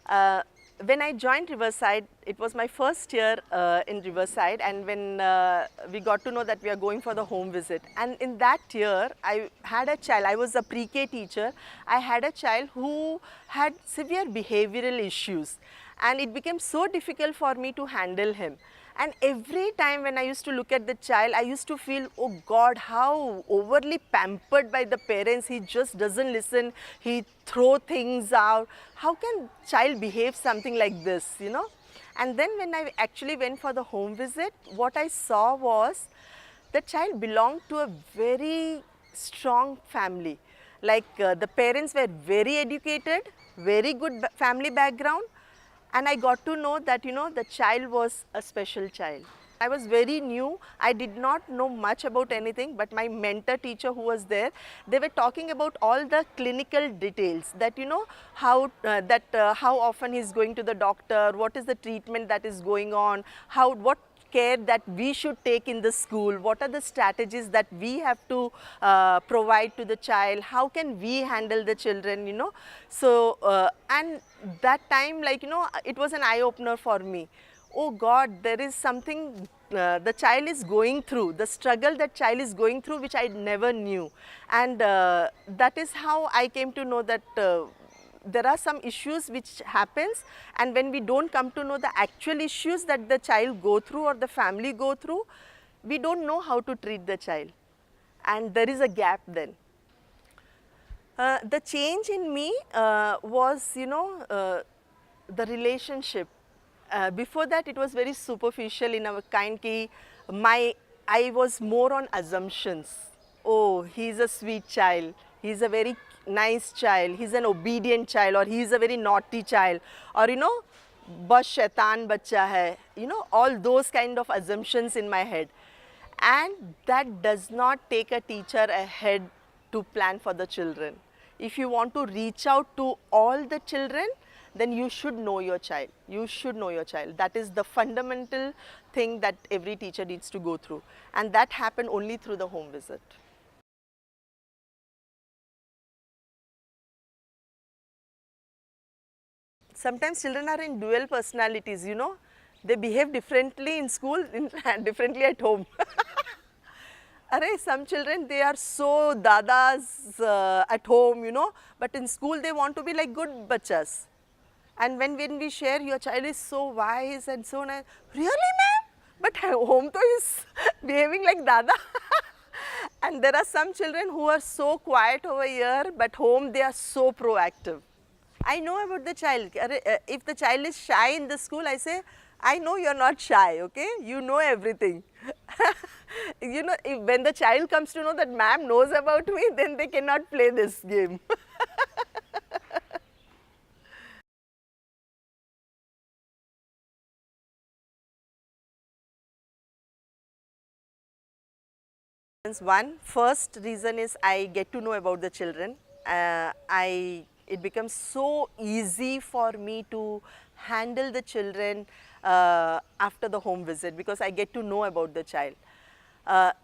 Uh, when I joined Riverside, it was my first year in Riverside, and when we got to know that we are going for the home visit. And in that year, I had a child, I was a pre-K teacher, I had a child who had severe behavioral issues, and it became so difficult for me to handle him. And every time when I used to look at the child, I used to feel, oh God, how overly pampered by the parents. He just doesn't listen. He throw things out. How can child behave something like this, you know? And then when I actually went for the home visit, what I saw was the child belonged to a very strong family. Like the parents were very educated, very good family background, and I got to know that, you know, the child was a special child. I was very new, I did not know much about anything, but my mentor teacher who was there, they were talking about all the clinical details, that, you know, how often he's going to the doctor, what is the treatment that is going on, what care that we should take in the school, what are the strategies that we have to provide to the child, how can we handle the children, you know. So, and that time, like, you know, it was an eye-opener for me. Oh God, there is something the child is going through, the struggle that child is going through, which I never knew. And that is how I came to know that there are some issues which happens, and when we don't come to know the actual issues that the child go through or the family go through, we don't know how to treat the child, and there is a gap then. The change in me was, you know, the relationship. Before that it was very superficial in a kind ki I was more on assumptions. Oh, he's a sweet child, he's a very nice child, he's an obedient child, or he's a very naughty child, or, you know, bas shaitan bachcha hai, you know, all those kind of assumptions in my head. And that does not take a teacher ahead to plan for the children. If you want to reach out to all the children, then you should know your child. You should know your child. That is the fundamental thing that every teacher needs to go through. And that happened only through the home visit. Sometimes children are in dual personalities, you know. They behave differently in school and differently at home. Array, some children, they are so dadas at home, you know, but in school they want to be like good bachas. And when we share, your child is so wise and so nice. Really, ma'am? But home to is behaving like dada. And there are some children who are so quiet over here, but home they are so proactive. I know about the child. If the child is shy in the school, I say, I know you're not shy, okay? You know everything. You know, when the child comes to know that ma'am knows about me, then they cannot play this game. First reason is I get to know about the children. It becomes so easy for me to handle the children after the home visit, because I get to know about the child.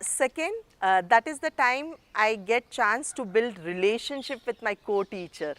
Second, that is the time I get chance to build relationship with my co-teacher.